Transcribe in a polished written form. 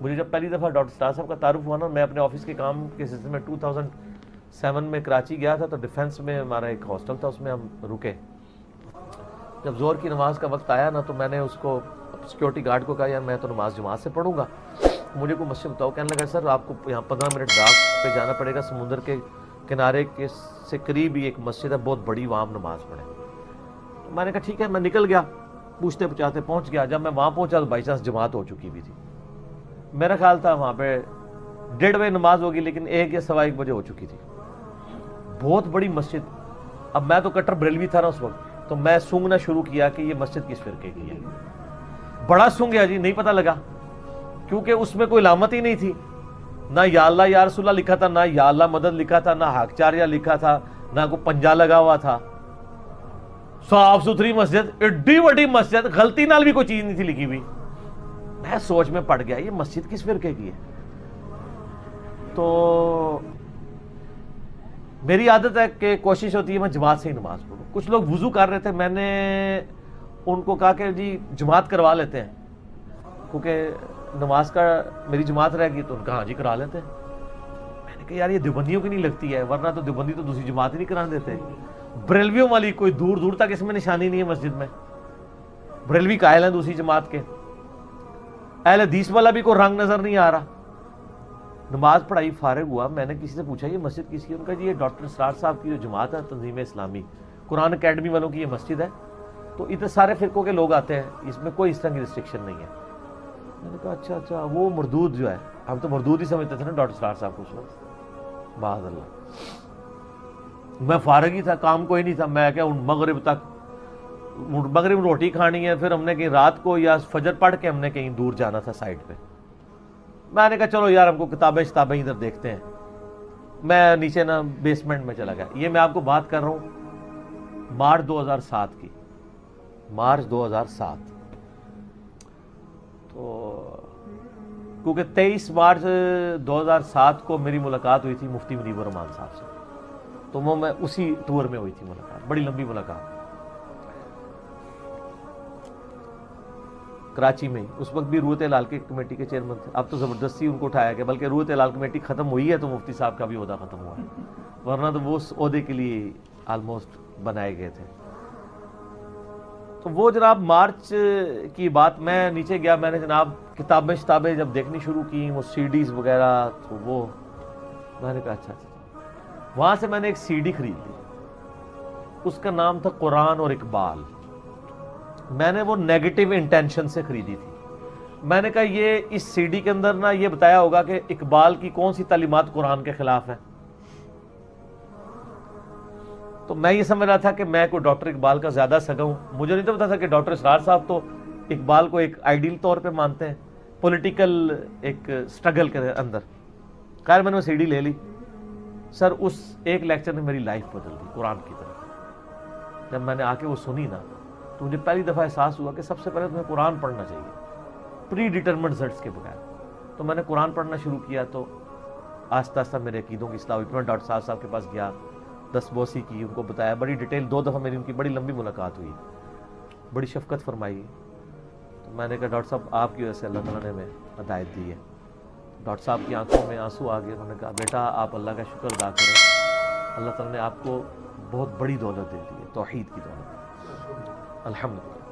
مجھے جب پہلی دفعہ ڈاکٹر سٹار صاحب کا تعارف ہوا نا، میں اپنے آفس کے کام کے سلسلے میں 2007 میں کراچی گیا تھا، تو ڈیفینس میں ہمارا ایک ہاسٹل تھا، اس میں ہم رکے. جب زور کی نماز کا وقت آیا نا، تو میں نے اس کو سیکورٹی گارڈ کو کہا یار میں تو نماز جماعت سے پڑھوں گا، مجھے کوئی مسجد بتاؤ. کہنے لگا سر آپ کو یہاں 15 منٹ ڈاک پہ جانا پڑے گا، سمندر کے کنارے کے سے قریب ہی ایک مسجد ہے بہت بڑی، وہاں نماز پڑھیں. میں نے کہا ٹھیک ہے. میں نکل گیا، پوچھتے پوچھاتے پہنچ گیا. جب میں وہاں پہنچا تو بائی چانس جماعت ہو چکی بھی تھی. میرا خیال تھا وہاں پہ 1:30 بجے نماز ہوگی، لیکن 1 یا 1:15 بجے ہو چکی تھی. بہت بڑی مسجد. اب میں تو کٹر بریلوی تھا نا اس وقت، تو میں سونگنا شروع کیا کہ یہ مسجد کس فرقے کی ہے. بڑا سونگ گیا جی، نہیں پتہ لگا، کیونکہ اس میں کوئی علامت ہی نہیں تھی. نہ یا اللہ یا رسول اللہ لکھا تھا، نہ یا اللہ مدد لکھا تھا، نہ حق چاریہ لکھا تھا، نہ کوئی پنجا لگا ہوا تھا. صاف ستھری مسجد، ایڈی بڑی مسجد، غلطی نال بھی کوئی چیز نہیں تھی لکھی ہوئی. میں سوچ میں پڑ گیا یہ مسجد کس فرقے کی ہے. تو میری عادت ہے کہ کوشش ہوتی ہے میں جماعت سے ہی نماز پڑھوں. کچھ لوگ وضو کر رہے تھے، میں نے ان کو کہا کہ جی جماعت کروا لیتے ہیں، کیونکہ نماز کا میری جماعت رہ گئی. تو ان کا ہاں جی کرا لیتے ہیں. میں نے کہا یار یہ دیوبندیوں کی نہیں لگتی ہے، ورنہ تو دیوبندی تو دوسری جماعت ہی نہیں کرا دیتے. بریلویوں والی کوئی دور دور تک اس میں نشانی نہیں ہے مسجد میں. بریلوی قائل ہیں دوسری جماعت کے. اہل حدیث والا بھی کوئی رنگ نظر نہیں آ رہا. نماز پڑھائی فارغ ہوا، میں نے کسی سے پوچھا یہ مسجد کس کی ہے؟ ان کا جی یہ ڈاکٹر اسرار صاحب کی جو جماعت ہے تنظیم اسلامی قرآن اکیڈمی والوں کی یہ مسجد ہے، تو اتنے سارے فرقوں کے لوگ آتے ہیں، اس میں کوئی اس طرح کی ریسٹرکشن نہیں ہے. میں نے کہا اچھا اچھا. وہ مردود جو ہے، ہم تو مردود ہی سمجھتے تھے نا ڈاکٹر اسرار صاحب کو اس وقت. معاذ اللہ. میں فارغ ہی تھا، کام کوئی نہیں تھا. میں کیا مغرب تک، مغرب روٹی کھانی ہے، پھر ہم نے کہیں رات کو یا فجر پڑھ کے ہم نے کہیں دور جانا تھا سائٹ پہ. میں نے کہا چلو یار ہم کو کتابیں ادھر دیکھتے ہیں. میں نیچے نا بیسمنٹ میں چلا گیا. یہ میں آپ کو بات کر رہا ہوں مارچ 2007 کی، مارچ 2007. تو کیونکہ 23 مارچ 2007 کو میری ملاقات ہوئی تھی مفتی منیب الرحمان صاحب سے، تو وہ میں اسی ٹور میں ہوئی تھی ملاقات، بڑی لمبی ملاقات کراچی میں ہی. اس وقت بھی روحت ہلال کی کمیٹی کے چیئرمین تھے. اب تو زبردستی ان کو اٹھایا گیا، بلکہ روحت ہلال کمیٹی ختم ہوئی ہے تو مفتی صاحب کا بھی عہدہ ختم ہوا ہے، ورنہ تو وہ اس عہدے کے لیے آلموسٹ بنائے گئے تھے. تو وہ جناب مارچ کی بات، میں نیچے گیا، میں نے جناب کتابیں جب دیکھنی شروع کی، وہ سی ڈیز وغیرہ، تو وہ میں نے کہا اچھا. وہاں سے میں نے ایک سی ڈی خرید لی، اس کا نام تھا قرآن اور اقبال. میں نے وہ نیگیٹو انٹینشن سے خریدی تھی. میں نے کہا یہ اس سی ڈی کے اندر نا یہ بتایا ہوگا کہ اقبال کی کون سی تعلیمات قرآن کے خلاف ہیں. تو میں یہ سمجھ رہا تھا کہ میں کوئی ڈاکٹر اقبال کا زیادہ سگا ہوں. مجھے نہیں تو پتا تھا کہ ڈاکٹر اسرار صاحب تو اقبال کو ایک آئیڈیل طور پہ مانتے ہیں، پولیٹیکل ایک سٹرگل کے اندر. خیر میں نے وہ سی ڈی لے لی. سر اس ایک لیکچر نے میری لائف بدل دی قرآن کی طرف. جب میں نے آ کے وہ سنی نا، تو مجھے پہلی دفعہ احساس ہوا کہ سب سے پہلے تمہیں قرآن پڑھنا چاہیے پری ڈیٹرمنڈ رزلٹس کے بغیر. تو میں نے قرآن پڑھنا شروع کیا، تو آہستہ آہستہ میرے عقیدوں کی اصلاح ہوئی. میں ڈاکٹر صاحب کے پاس گیا، دستبوسی کی، ان کو بتایا بڑی ڈیٹیل. 2 دفعہ میری ان کی بڑی لمبی ملاقات ہوئی، بڑی شفقت فرمائی. تو میں نے کہا ڈاکٹر صاحب آپ کی وجہ سے اللہ تعالیٰ نے ہمیں ہدایت دی ہے. ڈاکٹر صاحب کی آنکھوں میں آنسو آ گئے. انہوں نے کہا بیٹا آپ اللہ کا شکر ادا کریں، اللہ تعالیٰ نے آپ کو بہت بڑی دولت دے دی ہے، توحید کی دولت. الحمدللہ.